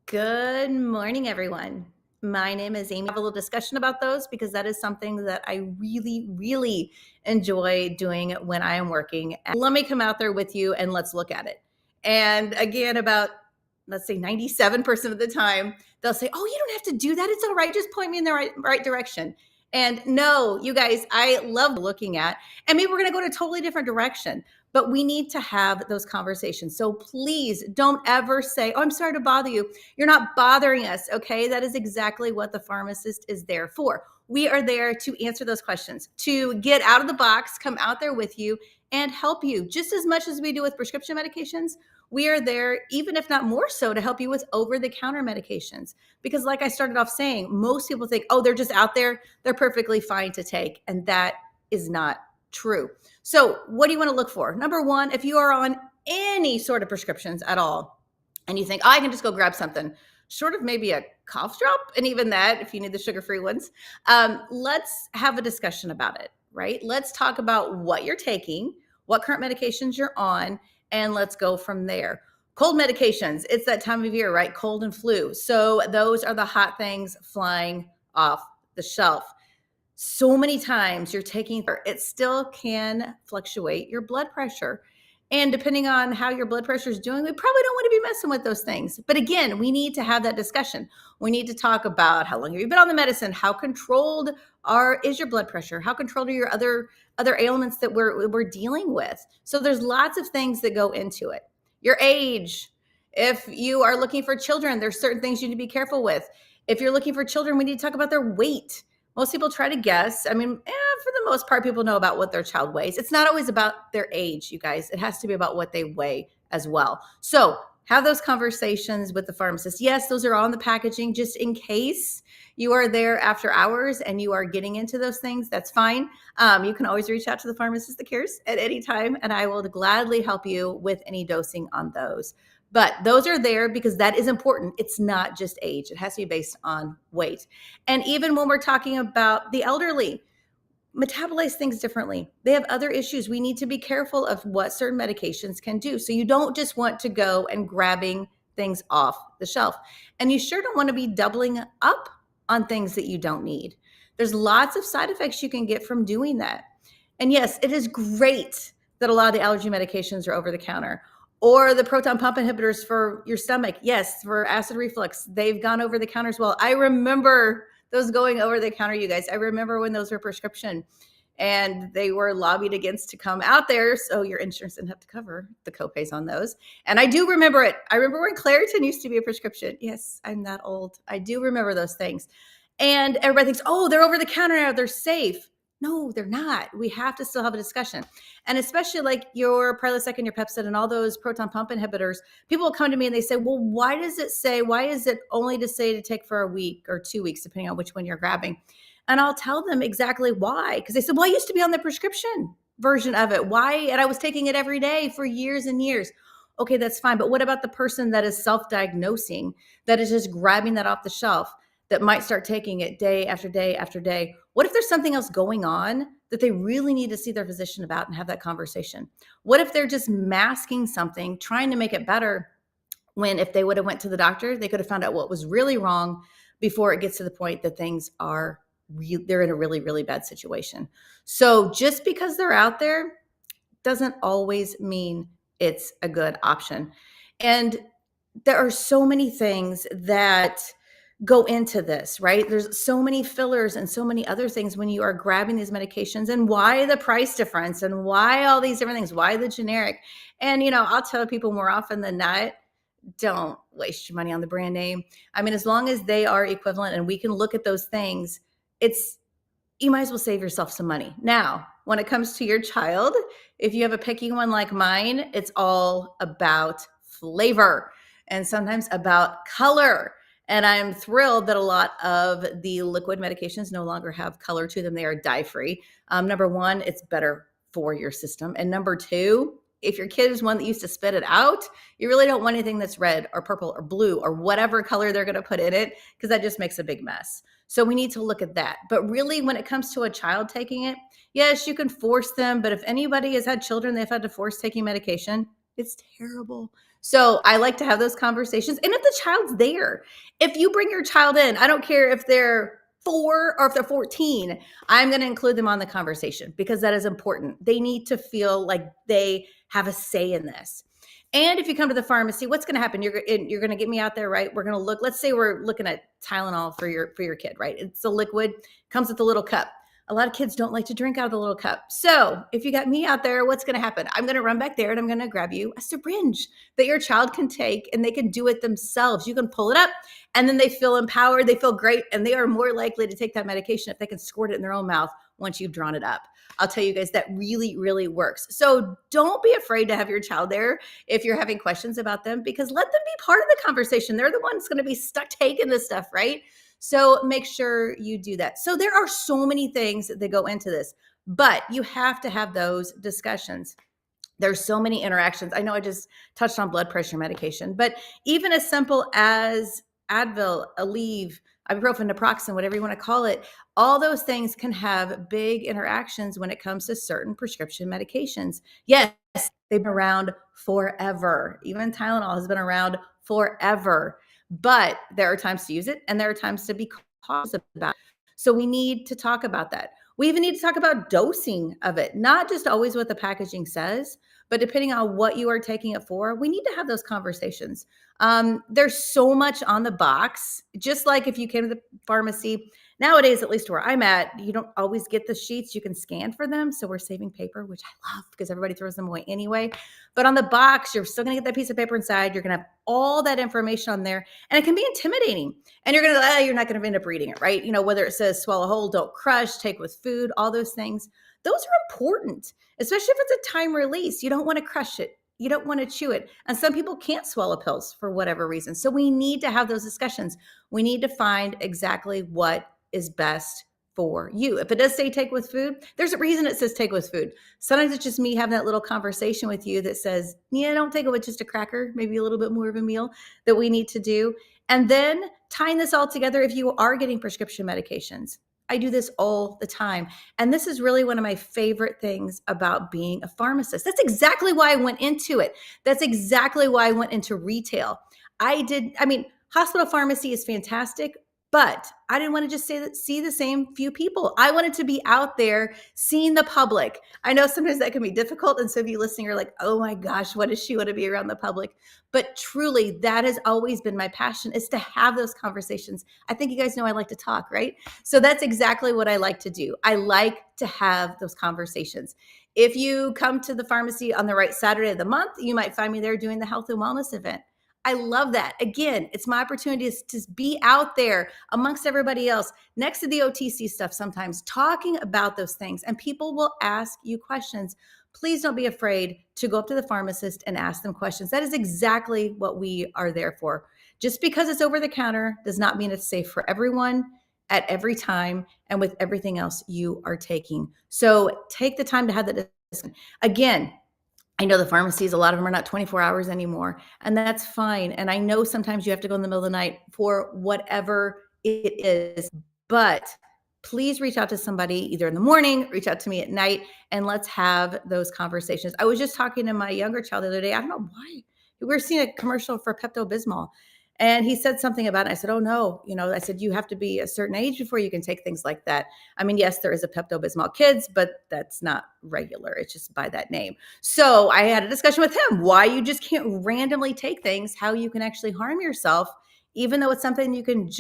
Good morning, everyone. My name is Amy. I have a little discussion about those because that is something that I really enjoy doing when I am working. And let me come out there with you and let's look at it. And again, about let's say 97% of the time, they'll say, "Oh, you don't have to do that. It's all right. Just point me in the right direction." And no, you guys, I love looking at, and maybe we're going to go in a totally different direction. But we need to have those conversations. So please don't ever say, "Oh, I'm sorry to bother you." You're not bothering us, okay? That is exactly what the pharmacist is there for. We are there to answer those questions, to get out of the box, come out there with you, and help you just as much as we do with prescription medications. We are there, even if not more so, to help you with over the counter medications. Because, like I started off saying, most people think, oh, they're just out there, they're perfectly fine to take. And that is not true. So, what do you want to look for? Number one, if you are on any sort of prescriptions at all, and you think, oh, I can just go grab something, short of maybe a cough drop, and even that, if you need the sugar-free ones, let's have a discussion about it, right? Let's talk about what you're taking, what current medications you're on, and let's go from there. Cold medications, it's that time of year, right? Cold and flu. So those are the hot things flying off the shelf. So many times you're taking it still can fluctuate your blood pressure. And depending on how your blood pressure is doing, we probably don't want to be messing with those things. But again, we need to have that discussion. We need to talk about how long have you been on the medicine? How controlled is your blood pressure? How controlled are your other ailments that we're dealing with? So there's lots of things that go into it. Your age. If you are looking for children, there's certain things you need to be careful with. If you're looking for children, we need to talk about their weight. Most people try to guess. I mean, for the most part, people know about what their child weighs. It's not always about their age, you guys. It has to be about what they weigh as well. So have those conversations with the pharmacist. Yes, those are on the packaging, just in case you are there after hours and you are getting into those things. That's fine. You can always reach out to the pharmacist that cares at any time, and I will gladly help you with any dosing on those. But those are there because that is important. It's not just age. It has to be based on weight. And even when we're talking about the elderly, metabolize things differently. They have other issues. We need to be careful of what certain medications can do. So you don't just want to go and grabbing things off the shelf. And you sure don't want to be doubling up on things that you don't need. There's lots of side effects you can get from doing that. And yes, it is great that a lot of the allergy medications are over the counter. Or the proton pump inhibitors for your stomach. Yes, for acid reflux. They've gone over the counter as well. I remember those going over the counter, you guys. I remember when those were prescription and they were lobbied against to come out there. So your insurance didn't have to cover the copays on those. And I do remember it. I remember when Claritin used to be a prescription. Yes, I'm that old. I do remember those things. And everybody thinks, oh, they're over the counter now. They're safe. No, they're not. We have to still have a discussion. And especially like your Prilosec and your Pepcid and all those proton pump inhibitors, people will come to me and they say, well, why is it only to say to take for a week or 2 weeks, depending on which one you're grabbing? And I'll tell them exactly why. Because they said, well, I used to be on the prescription version of it. Why? And I was taking it every day for years and years. Okay, that's fine. But what about the person that is self-diagnosing, that is just grabbing that off the shelf, that might start taking it day after day after day? What if there's something else going on that they really need to see their physician about and have that conversation? What if they're just masking something, trying to make it better, when if they would have went to the doctor, they could have found out what was really wrong before it gets to the point that things are they're in a really bad situation. So just because they're out there doesn't always mean it's a good option. And there are so many things that go into this, right? There's so many fillers and so many other things when you are grabbing these medications, and why the price difference and why all these different things, why the generic. And, I'll tell people more often than not, don't waste your money on the brand name. I mean, as long as they are equivalent and we can look at those things, you might as well save yourself some money. Now, when it comes to your child, if you have a picky one like mine, it's all about flavor and sometimes about color. And I'm thrilled that a lot of the liquid medications no longer have color to them. They are dye-free. Number one, it's better for your system. And number two, if your kid is one that used to spit it out, you really don't want anything that's red or purple or blue or whatever color they're going to put in it, because that just makes a big mess. So we need to look at that. But really, when it comes to a child taking it, yes, you can force them. But if anybody has had children, they've had to force taking medication, it's terrible. So I like to have those conversations. And if the child's there, if you bring your child in, I don't care if they're 4 or if they're 14, I'm going to include them on the conversation because that is important. They need to feel like they have a say in this. And if you come to the pharmacy, what's going to happen? You're going to get me out there, right? We're going to look. Let's say we're looking at Tylenol for your kid, right? It's a liquid, comes with a little cup. A lot of kids don't like to drink out of the little cup. So if you got me out there, what's going to happen? I'm going to run back there and I'm going to grab you a syringe that your child can take and they can do it themselves. You can pull it up and then they feel empowered. They feel great. And they are more likely to take that medication if they can squirt it in their own mouth once you've drawn it up. I'll tell you guys that really, really works. So don't be afraid to have your child there if you're having questions about them, because let them be part of the conversation. They're the ones going to be stuck taking this stuff, right? So make sure you do that. So there are so many things that go into this, but you have to have those discussions. There's so many interactions. I know I just touched on blood pressure medication, but even as simple as Advil, Aleve, ibuprofen, naproxen, whatever you want to call it, all those things can have big interactions when it comes to certain prescription medications. Yes, they've been around forever. Even Tylenol has been around forever, but there are times to use it and there are times to be cautious about it. So we need to talk about that. We even need to talk about dosing of it, not just always what the packaging says, but depending on what you are taking it for, we need to have those conversations. There's so much on the box, just like if you came to the pharmacy. Nowadays, at least where I'm at, you don't always get the sheets. You can scan for them. So we're saving paper, which I love because everybody throws them away anyway. But on the box, you're still going to get that piece of paper inside. You're going to have all that information on there. And it can be intimidating. And you're going to, you're not going to end up reading it, right? You know, whether it says swallow whole, don't crush, take with food, all those things. Those are important, especially if it's a time release. You don't want to crush it. You don't want to chew it. And some people can't swallow pills for whatever reason. So we need to have those discussions. We need to find exactly what is best for you. If it does say take with food, there's a reason it says take with food. Sometimes it's just me having that little conversation with you that says, yeah, don't take it with just a cracker, maybe a little bit more of a meal that we need to do. And then tying this all together, if you are getting prescription medications, I do this all the time. And this is really one of my favorite things about being a pharmacist. That's exactly why I went into it. That's exactly why I went into retail. Hospital pharmacy is fantastic, but I didn't want to just see the same few people. I wanted to be out there seeing the public. I know sometimes that can be difficult. And so if you listening, you're like, oh my gosh, what does she want to be around the public? But truly, that has always been my passion, is to have those conversations. I think you guys know I like to talk, right? So that's exactly what I like to do. I like to have those conversations. If you come to the pharmacy on the right Saturday of the month, you might find me there doing the health and wellness event. I love that. Again, it's my opportunity to be out there amongst everybody else, next to the OTC stuff sometimes, talking about those things. And people will ask you questions. Please don't be afraid to go up to the pharmacist and ask them questions. That is exactly what we are there for. Just because it's over the counter does not mean it's safe for everyone at every time and with everything else you are taking. So take the time to have that discussion. Again, I know the pharmacies, a lot of them are not 24 hours anymore, and that's fine. And I know sometimes you have to go in the middle of the night for whatever it is, but please reach out to somebody either in the morning, reach out to me at night, and let's have those conversations. I was just talking to my younger child the other day. I don't know why. We were seeing a commercial for Pepto-Bismol, and he said something about it. I said, oh no, I said, you have to be a certain age before you can take things like that. I mean, yes, there is a Pepto-Bismol Kids, but that's not regular. It's just by that name. So I had a discussion with him why you just can't randomly take things, how you can actually harm yourself, even though it's something you can just